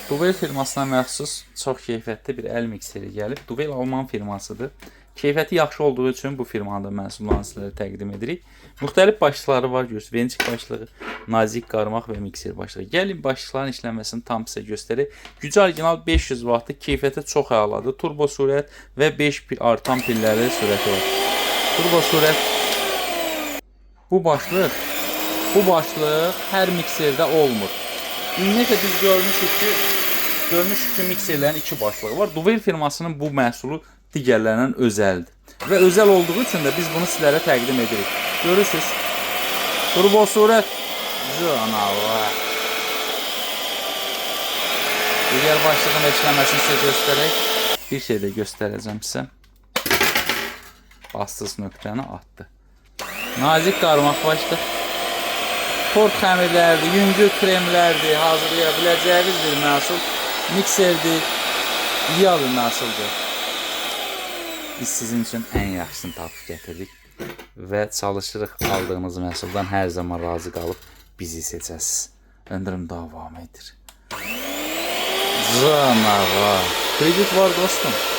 Duvel firmasına məxsus çox keyfiyyətli bir əl mikseri gəlib. Duvel Alman firmasıdır. Keyfiyyəti yaxşı olduğu üçün bu firmanın məhsullarını sizlərə təqdim edirik. Müxtəlif başlıqları var, görürsünüz. Vençik başlığı, nazik qarmaq və mikser başlığı. Gəlin başlıqların işlənməsini tam sizə göstərək. Gücü orijinal 500 wattdır, keyfiyyəti çox əladır. Turbo sürət və 5 artan pilləri sürəti var. Turbo sürət. Bu başlıq hər mikserdə olmur. Ümumiyyətlə biz görmüşük ki, mikserlərin iki başlığı var. Duvel firmasının bu məhsulu digərlərindən özəldir. Və özəl olduğu üçün də biz bunu sizlərə təqdim edirik. Görürsünüz. Turbo sürət. Canavar. Digər başlığın işləməsini sizə göstərək. Bir şey də göstərəcəm sizə. Bastız nöqtəni atdı. Nazik qarmaq başlıq. Tort xəmirlərdir, yüngül kremlərdir, hazırlaya biləcəyiniz bir məhsul. Mikserdir, ideal bir məhsuldur. Biz sizin üçün ən yaxşısını tapıb gətirdik və çalışırıq aldığınız məhsuldan hər zaman razı qalıb bizi seçəsiniz. Endirim davam edir. Canavar. Kredit var dostum.